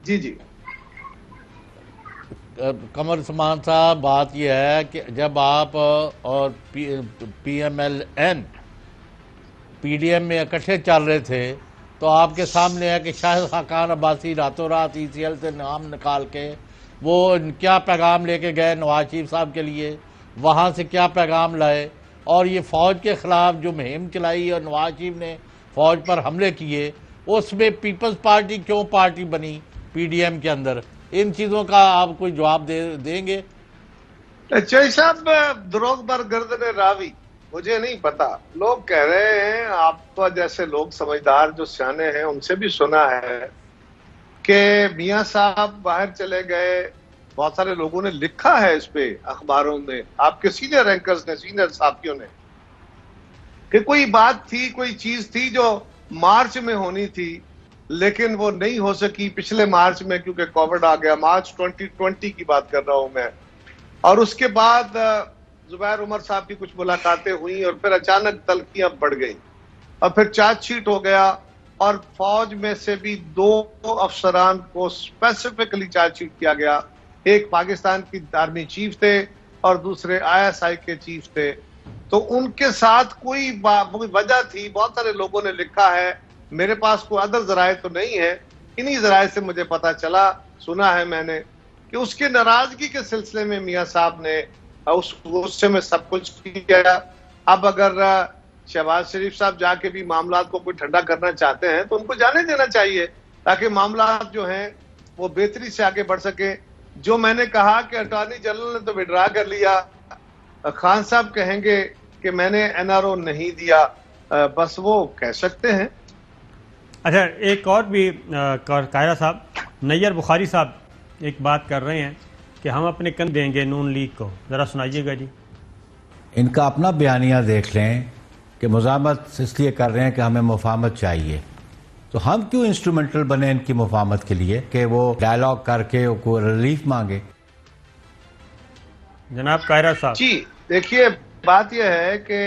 جی جی قمر عثمان صاحب، بات یہ ہے کہ جب آپ اور P M L N P D M میں اکٹھے چل رہے تھے تو آپ کے سامنے ہے کہ شاہد خاقان عباسی راتوں رات ای سی ایل سے نام نکال کے وہ کیا پیغام لے کے گئے نواز شریف صاحب کے لیے، وہاں سے کیا پیغام لائے، اور یہ فوج کے خلاف جو مہم چلائی اور نواز شریف نے فوج پر حملے کیے، اس میں پیپلز پارٹی کیوں پارٹی بنی پی ڈی ایم کے اندر؟ ان چیزوں کا آپ کوئی جواب دیں گے؟ چوئی صاحب، دروغ بر گردن راوی، مجھے نہیں پتا، لوگ کہہ رہے ہیں، آپ تو جیسے لوگ سمجھدار جو سیانے ہیں ان سے بھی سنا ہے کہ میاں صاحب باہر چلے گئے، بہت سارے لوگوں نے لکھا ہے اس پہ اخباروں میں، آپ کے سینئر رینکرز نے، سینئر صحافیوں نے، کہ کوئی بات تھی، کوئی چیز تھی جو مارچ میں ہونی تھی لیکن وہ نہیں ہو سکی پچھلے مارچ میں کیونکہ کووڈ آ گیا، مارچ 2020 کی بات کر رہا ہوں میں، اور اس کے بعد زبیر عمر صاحب کی کچھ ملاقاتیں ہوئیں اور پھر اچانک تلخیاں بڑھ گئیں اور پھر چارج شیٹ ہو گیا، اور فوج میں سے بھی 2 افسران کو اسپیسیفکلی چارج شیٹ کیا گیا، ایک پاکستان کی آرمی چیف تھے اور دوسرے آئی ایس آئی کے چیف تھے، تو ان کے ساتھ کوئی وجہ تھی، بہت سارے لوگوں نے لکھا ہے، میرے پاس کوئی ادر ذرائع تو نہیں ہے، انہی ذرائع سے مجھے پتا چلا، سنا ہے میں نے کہ اس کے ناراضگی کے سلسلے میں میاں صاحب نے اس غصے میں سب کچھ کیا۔ اب اگر شہباز شریف صاحب جا کے بھی معاملات کو کوئی ٹھنڈا کرنا چاہتے ہیں تو ان کو جانے دینا چاہیے تاکہ معاملات جو ہیں وہ بہتری سے آگے بڑھ سکے۔ جو میں نے کہا کہ اٹارنی جنرل نے تو وڈرا کر لیا، خان صاحب کہیں گے کہ میں نے این آر او نہیں دیا، بس وہ کہہ سکتے ہیں۔ اچھا، ایک اور بھی قاہرہ صاحب، نیّر بخاری صاحب ایک بات کر رہے ہیں کہ ہم اپنے کن دیں گے نون لیگ کو، ذرا سنائیے گا جی۔ ان کا اپنا بیانیہ دیکھ لیں کہ مزاحمت اس لیے کر رہے ہیں کہ ہمیں مفاہمت چاہیے، تو ہم کیوں انسٹرومنٹل بنے ان کی مفاہمت کے لیے کہ وہ ڈائلاگ کر کے کوئی ریلیف مانگے؟ جناب قاہرہ صاحب جی دیکھیے، بات یہ ہے کہ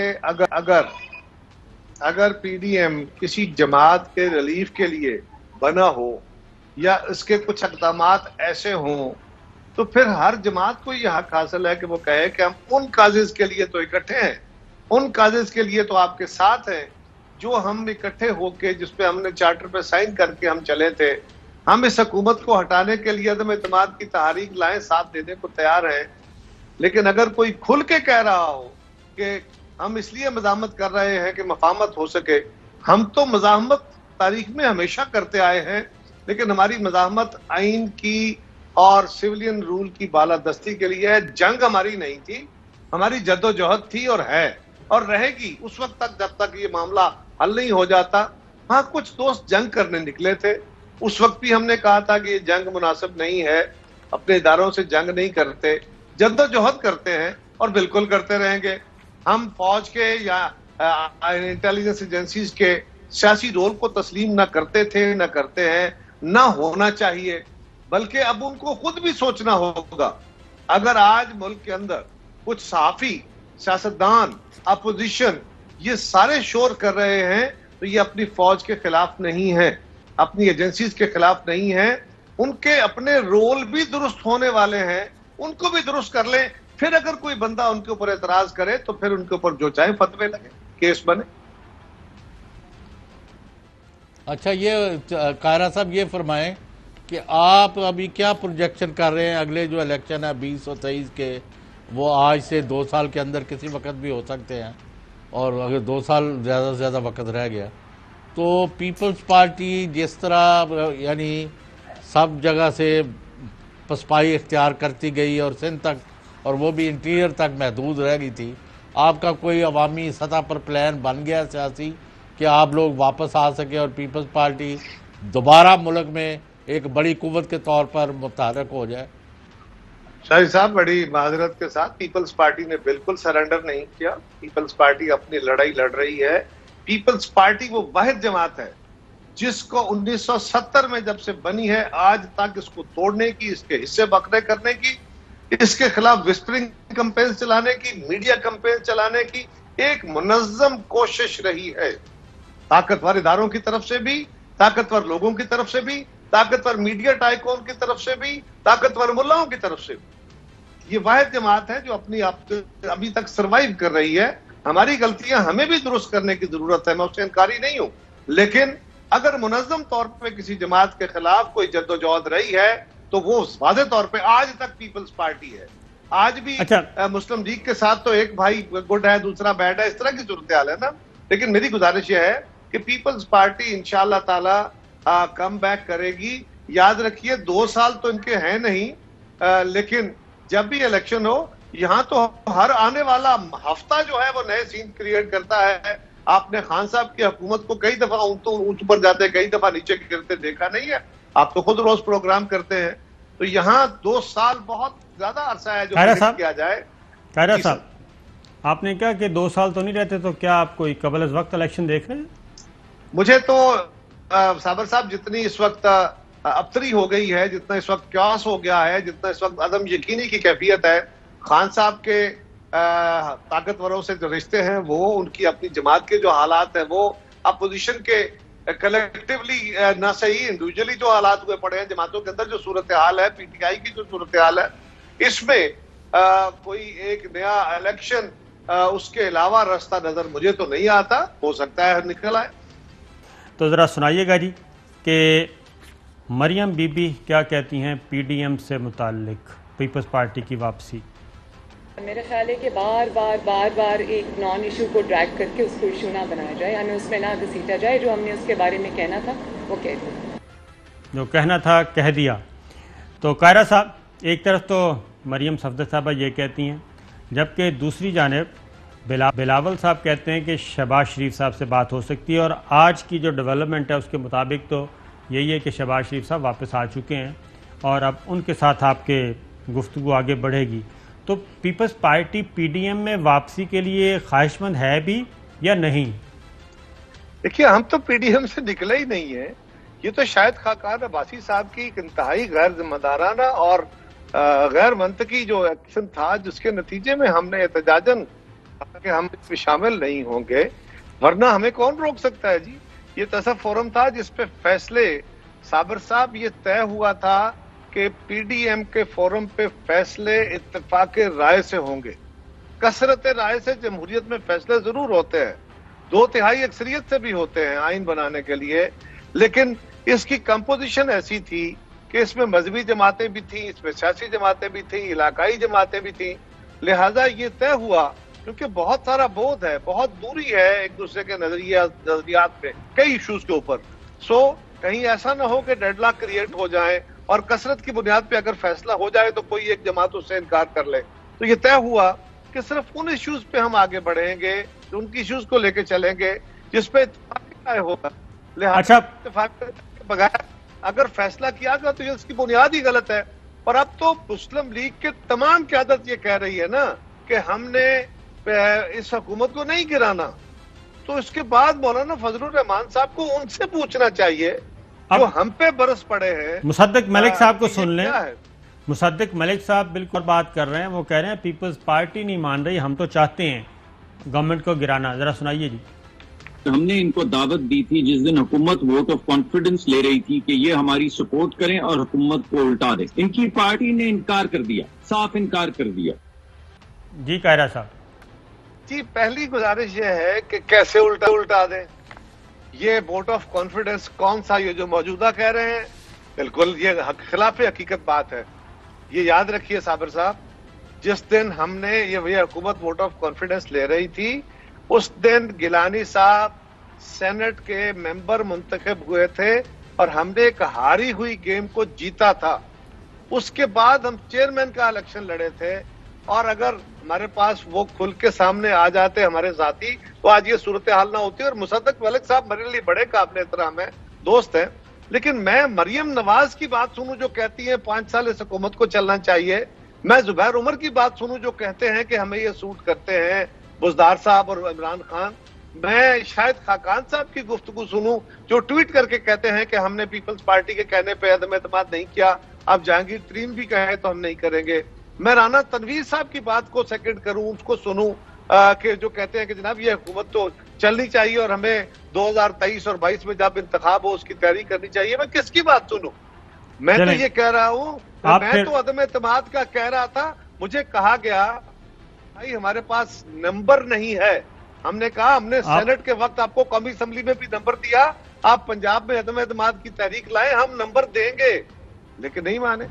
اگر پی ڈی ایم کسی جماعت کے ریلیف کے لیے بنا ہو یا اس کے کچھ اقدامات ایسے ہوں تو پھر ہر جماعت کو یہ حق حاصل ہے کہ وہ کہے کہ ہم ان کازز کے لیے تو اکٹھے ہیں، ان کازز کے لیے تو آپ کے ساتھ ہیں جو ہم اکٹھے ہو کے، جس پہ ہم نے چارٹر پہ سائن کر کے ہم چلے تھے، ہم اس حکومت کو ہٹانے کے لیے عدم اعتماد کی تحریک لائیں، ساتھ دینے کو تیار ہیں۔ لیکن اگر کوئی کھل کے کہہ رہا ہو کہ ہم اس لیے مزاحمت کر رہے ہیں کہ مفاہمت ہو سکے، ہم تو مزاحمت تاریخ میں ہمیشہ کرتے آئے ہیں، لیکن ہماری مزاحمت آئین کی اور سویلین رول کی بالادستی کے لیے ہے، جنگ ہماری نہیں تھی، ہماری جدوجہد تھی اور ہے اور رہے گی اس وقت تک جب تک یہ معاملہ حل نہیں ہو جاتا۔ ہاں، کچھ دوست جنگ کرنے نکلے تھے، اس وقت بھی ہم نے کہا تھا کہ یہ جنگ مناسب نہیں ہے، اپنے اداروں سے جنگ نہیں کرتے، جدوجہد کرتے ہیں اور بالکل کرتے رہیں گے۔ ہم فوج کے یا انٹیلیجنس ایجنسیز کے سیاسی رول کو تسلیم نہ کرتے تھے، نہ کرتے ہیں، نہ ہونا چاہیے، بلکہ اب ان کو خود بھی سوچنا ہوگا۔ اگر آج ملک کے اندر کچھ صحافی، سیاستدان، اپوزیشن یہ سارے شور کر رہے ہیں تو یہ اپنی فوج کے خلاف نہیں ہیں، اپنی ایجنسیز کے خلاف نہیں ہیں، ان کے اپنے رول بھی درست ہونے والے ہیں، ان کو بھی درست کر لیں، پھر اگر کوئی بندہ ان کے اوپر اعتراض کرے تو پھر ان کے اوپر جو چاہے فتوے لگے، کیس بنے۔ اچھا، یہ قاہرہ صاحب یہ فرمائیں کہ آپ ابھی کیا پروجیکشن کر رہے ہیں؟ اگلے جو الیکشن ہے 2023 کے، وہ آج سے 2 سال کے اندر کسی وقت بھی ہو سکتے ہیں، اور اگر 2 سال زیادہ سے زیادہ وقت رہ گیا تو پیپلز پارٹی جس طرح یعنی سب جگہ سے پسپائی اختیار کرتی گئی اور سندھ تک، اور وہ بھی انٹیریئر تک محدود رہ گئی تھی، آپ کا کوئی عوامی سطح پر پلان بن گیا سیاسی کہ آپ لوگ واپس آ سکے اور پیپلز پارٹی دوبارہ ملک میں ایک بڑی قوت کے طور پر متحرک ہو جائے؟ شاہد صاحب، بڑی معذرت کے ساتھ پیپلز پارٹی نے بالکل سرنڈر نہیں کیا، پیپلز پارٹی اپنی لڑائی لڑ رہی ہے۔ پیپلز پارٹی وہ واحد جماعت ہے جس کو 1970 میں جب سے بنی ہے آج تک اس کو توڑنے کی، اس کے حصے بکرے کرنے کی، اس کے خلاف وسپرنگ کمپین چلانے کی، میڈیا کمپین چلانے کی ایک منظم کوشش رہی ہے، طاقتور اداروں کی طرف سے بھی، طاقتور لوگوں کی طرف سے بھی، طاقتور میڈیا ٹائکون کی طرف سے بھی، طاقتور ملاؤں کی طرف سے بھی۔ یہ واحد جماعت ہے جو اپنی ابھی تک سروائیو کر رہی ہے۔ ہماری غلطیاں ہمیں بھی درست کرنے کی ضرورت ہے، میں اس سے انکاری نہیں ہوں، لیکن اگر منظم طور پہ کسی جماعت کے خلاف کوئی جدوجہد رہی ہے تو وہ واضح طور پہ آج تک پیپلز پارٹی ہے۔ آج بھی مسلم لیگ کے ساتھ تو ایک بھائی گڈ ہے دوسرا بیڈ ہے، اس طرح کی صورتحال ہے نا، لیکن میری گزارش یہ ہے کہ پیپلز پارٹی انشاءاللہ تعالی کم بیک کرے گی۔ یاد رکھیے 2 سال تو ان کے ہیں نہیں، لیکن جب بھی الیکشن ہو یہاں تو ہر آنے والا ہفتہ جو ہے وہ نئے سین کریٹ کرتا ہے۔ آپ نے خان صاحب کی حکومت کو کئی دفعہ اونچ پر جاتے کئی دفعہ نیچے گرتے دیکھا نہیں ہے، آپ تو خود روز پروگرام کرتے ہیں، تو یہاں 2 سال بہت زیادہ عرصہ ہے جو کیا جائے۔ قاہرہ صاحب آپ نے کہا کہ 2 سال تو نہیں رہتے، تو کیا آپ کوئی قبل از وقت الیکشن دیکھ رہے ہیں؟ مجھے تو صابر صاحب جتنی اس وقت ابتری ہو گئی ہے، جتنا اس وقت کیاس ہو گیا ہے، جتنا اس وقت عدم یقینی کی کیفیت ہے، خان صاحب کے طاقتوروں سے جو رشتے ہیں وہ، ان کی اپنی جماعت کے جو حالات ہیں وہ، اپوزیشن کے کلیکٹیولی نہ صحیح انڈیویجولی جو حالات ہوئے پڑے ہیں جماعتوں کے اندر، جو صورتحال ہے پی ٹی آئی کی جو صورتحال ہے، اس میں کوئی ایک نیا الیکشن اس کے علاوہ راستہ نظر مجھے تو نہیں آتا، ہو سکتا ہے نکل آئے۔ تو ذرا سنائیے گا جی کہ مریم بی بی کیا کہتی ہیں پی ڈی ایم سے متعلق پیپلز پارٹی کی واپسی۔ میرا خیال ہے کہ بار ایک نان ایشو کو ڈریگ کر کے اس کو ایشو نہ بنایا جائے، ہمیں اس میں نہ گھسیٹا جائے، جو ہم نے اس کے بارے میں کہنا تھا وہ کہہ دیا، جو کہنا تھا کہہ دیا۔ تو قاہرہ صاحب ایک طرف تو مریم صفدر صاحبہ یہ کہتی ہیں، جبکہ دوسری جانب بلاول صاحب کہتے ہیں کہ شہباز شریف صاحب سے بات ہو سکتی ہے، اور آج کی جو ڈیولپمنٹ ہے اس کے مطابق تو یہی ہے کہ شہباز شریف صاحب واپس آ چکے ہیں اور اب ان کے ساتھ آپ کے گفتگو آگے بڑھے گی۔ تو Peoples Party P D M میں واپسی کے لیے خواہش مند ہے بھی یا نہیں؟ دیکھیے ہم تو پی ڈی ایم سے نکلے ہی نہیں ہیں، یہ تو شاید خاقان عباسی صاحب کی ایک انتہائی غیر ذمہ دارانہ اور غیر منطقی جو ایکشن تھا، جس کے نتیجے میں ہم نے احتجاجاً کہ ہم اس میں شامل نہیں ہوں گے، ورنہ ہمیں کون روک سکتا ہے جی۔ یہ تو ایسا فورم تھا جس پہ فیصلے صابر صاحب یہ طے ہوا تھا کہ پی ڈی ایم کے فورم پہ فیصلے اتفاق رائے سے ہوں گے۔ کثرت رائے سے جمہوریت میں فیصلے ضرور ہوتے ہیں، 2/3 اکثریت سے بھی ہوتے ہیں آئین بنانے کے لیے، لیکن اس کی کمپوزیشن ایسی تھی کہ اس میں مذہبی جماعتیں بھی تھیں، اس میں سیاسی جماعتیں بھی تھیں، علاقائی جماعتیں بھی تھیں، لہٰذا یہ طے ہوا کیونکہ بہت سارا بودھ ہے، بہت دوری ہے ایک دوسرے کے نظریات پہ کئی ایشوز کے اوپر، سو کہیں ایسا نہ ہو کہ ڈیڈ لاک کریٹ ہو جائے اور کثرت کی بنیاد پہ اگر فیصلہ ہو جائے تو کوئی ایک جماعت اس سے انکار کر لے۔ تو یہ طے ہوا کہ صرف ان ایشوز پہ ہم آگے بڑھیں گے، ان کی ایشوز کو لے کے چلیں گے جس پہ اتفاق رائے ہوگا، لہٰذا اتفاق کے بغیر اگر فیصلہ کیا گیا تو یہ اس کی بنیاد ہی غلط ہے۔ اور اب تو مسلم لیگ کے تمام قیادت یہ کہہ رہی ہے نا کہ ہم نے اس حکومت کو نہیں گرانا، تو اس کے بعد مولانا فضل الرحمان صاحب کو ان سے پوچھنا چاہیے جو ہم پہ برس پڑے ہیں۔ مصدق ملک صاحب کو سن لیں، مصدق ملک صاحب بالکل بات کر رہے ہیں، وہ کہہ رہے ہیں پیپلز پارٹی نہیں مان رہی، ہم تو چاہتے ہیں گورنمنٹ کو گرانا، ذرا سنائیے جی۔ ہم نے ان کو دعوت دی تھی جس دن حکومت ووٹ آف کانفیڈنس لے رہی تھی کہ یہ ہماری سپورٹ کریں اور حکومت کو الٹا دیں، ان کی پارٹی نے انکار کر دیا، صاف انکار کر دیا۔ جی قاہرہ صاحب جی پہلی گزارش یہ ہے کہ کیسے الٹا دیں، یہ ووٹ آف کانفیڈنس کون سا، یہ جو موجودہ کہہ رہے ہیں بالکل یہ خلاف حقیقت بات ہے۔ یہ یاد رکھیے صابر صاحب، جس دن ہم نے یہ حکومت ووٹ آف کانفیڈنس لے رہی تھی اس دن گیلانی صاحب سینٹ کے ممبر منتخب ہوئے تھے اور ہم نے ایک ہاری ہوئی گیم کو جیتا تھا۔ اس کے بعد ہم چیئرمین کا الیکشن لڑے تھے، اور اگر ہمارے پاس وہ کھل کے سامنے آ جاتے ہمارے ساتھی تو آج یہ صورتحال نہ ہوتی۔ اور مصدق ملک صاحب میرے لیے بڑے قابل احترام ہیں، دوست ہیں، لیکن میں مریم نواز کی بات سنوں جو کہتی ہیں 5 سال اس حکومت کو چلنا چاہیے، میں زبیر عمر کی بات سنوں جو کہتے ہیں کہ ہمیں یہ سوٹ کرتے ہیں بزدار صاحب اور عمران خان، میں شاید خاقان صاحب کی گفتگو سنوں جو ٹویٹ کر کے کہتے ہیں کہ ہم نے پیپلز پارٹی کے کہنے پہ عدم اعتماد نہیں کیا، اب جہانگیر ترین بھی کہے تو ہم نہیں کریں گے۔ میں رانا تنویر صاحب کی بات کو سیکنڈ کروں، اس کو سنوں کہ جو کہتے ہیں کہ جناب یہ حکومت تو چلنی چاہیے اور ہمیں 2023 اور 22 میں جب انتخاب ہو اس کی تیاری کرنی چاہیے، میں کس کی بات سنوں؟ میں تو یہ کہہ رہا ہوں، میں تو عدم اعتماد کا کہہ رہا تھا، مجھے کہا گیا بھائی ہمارے پاس نمبر نہیں ہے. ہم نے کہا ہم نے سینٹ کے وقت آپ کو قومی اسمبلی میں بھی نمبر دیا، آپ پنجاب میں عدم اعتماد کی تحریک لائیں، ہم نمبر دیں گے، لیکن نہیں مانے.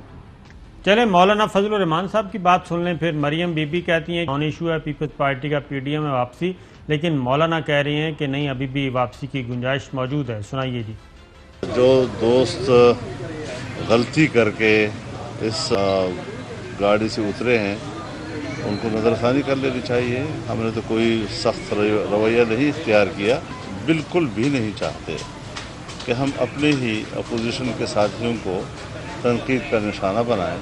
چلیں مولانا فضل الرحمان صاحب کی بات سن لیں. پھر مریم بی بی کہتی ہیں نان ایشو ہے پیپلز پارٹی کا پی ڈی ایم میں واپسی، لیکن مولانا کہہ رہی ہیں کہ نہیں ابھی بھی واپسی کی گنجائش موجود ہے. سنائیے جی. جو دوست غلطی کر کے اس گاڑی سے اترے ہیں ان کو نظر ثانی کر لینی چاہیے. ہم نے تو کوئی سخت رویہ نہیں اختیار کیا، بالکل بھی نہیں چاہتے کہ ہم اپنے ہی اپوزیشن کے ساتھیوں کو تنقید کا نشانہ بنائیں.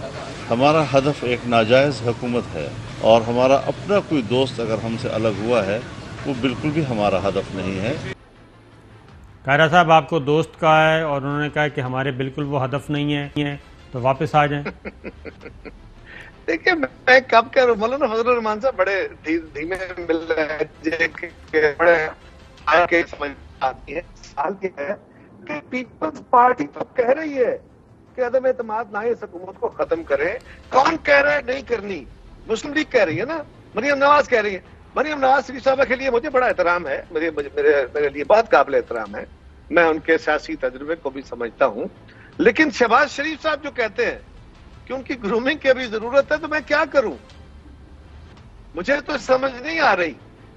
ہمارا ہدف ایک ناجائز حکومت ہے، اور ہمارا اپنا کوئی دوست اگر ہم سے الگ ہوا ہے وہ بالکل بھی ہمارا ہدف نہیں ہے. قاہرہ صاحب آپ کو دوست کہا ہے اور انہوں نے کہا کہ ہمارے بالکل وہ ہدف نہیں ہے، تو واپس آ جائیں. دیکھیں میں کب کہہ رہا ہوں، مولانا فضل الرحمان صاحب بڑے دھیمے مل رہے ہیں، بڑے آئے کے سمجھ آتی ہے. سوال یہ ہے کہ پیپلز پارٹی تو کہہ رہی ہے کہ عدم اعتماد نہ اس حکومت کو ختم کرے. کون کہہ رہا ہے نہیں کرنی؟ مسلم لیگ کہہ رہی ہے نا، مریم نواز کہہ رہی ہے. مریم نواز شریف صاحبہ کے لیے مجھے بڑا احترام ہے، میرے لیے بہت قابل احترام ہے، میں ان کے سیاسی تجربے کو بھی سمجھتا ہوں. لیکن شہباز شریف صاحب جو کہتے ہیں کہ ان کی گرومنگ کی ابھی ضرورت ہے، تو میں کیا کروں؟ مجھے تو سمجھ نہیں آ رہی.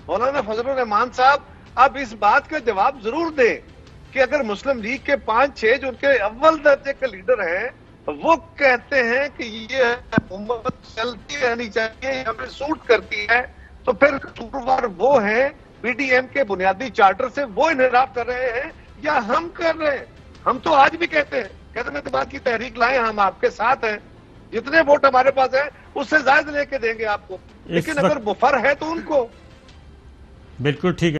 مولانا فضل الرحمان صاحب اب اس بات کا جواب ضرور دیں کہ اگر مسلم لیگ کے 5-6 جو ان کے اول درجے کے لیڈر ہیں وہ کہتے ہیں کہ یہ حکومت چلتی رہنی چاہیے، ہمیں سوٹ کرتی ہے، تو پھر قصوروار وہ ہیں پی ڈی ایم کے بنیادی چارٹر سے، وہ انحراف کر رہے ہیں یا ہم کر رہے ہیں؟ ہم تو آج بھی کہتے ہیں کہ عدم اعتماد کی تحریک لائیں، ہم آپ کے ساتھ ہیں، جتنے ووٹ ہمارے پاس ہیں اس سے زائد لے کے دیں گے آپ کو، لیکن اگر مفر ہے تو ان کو. بالکل ٹھیک ہے.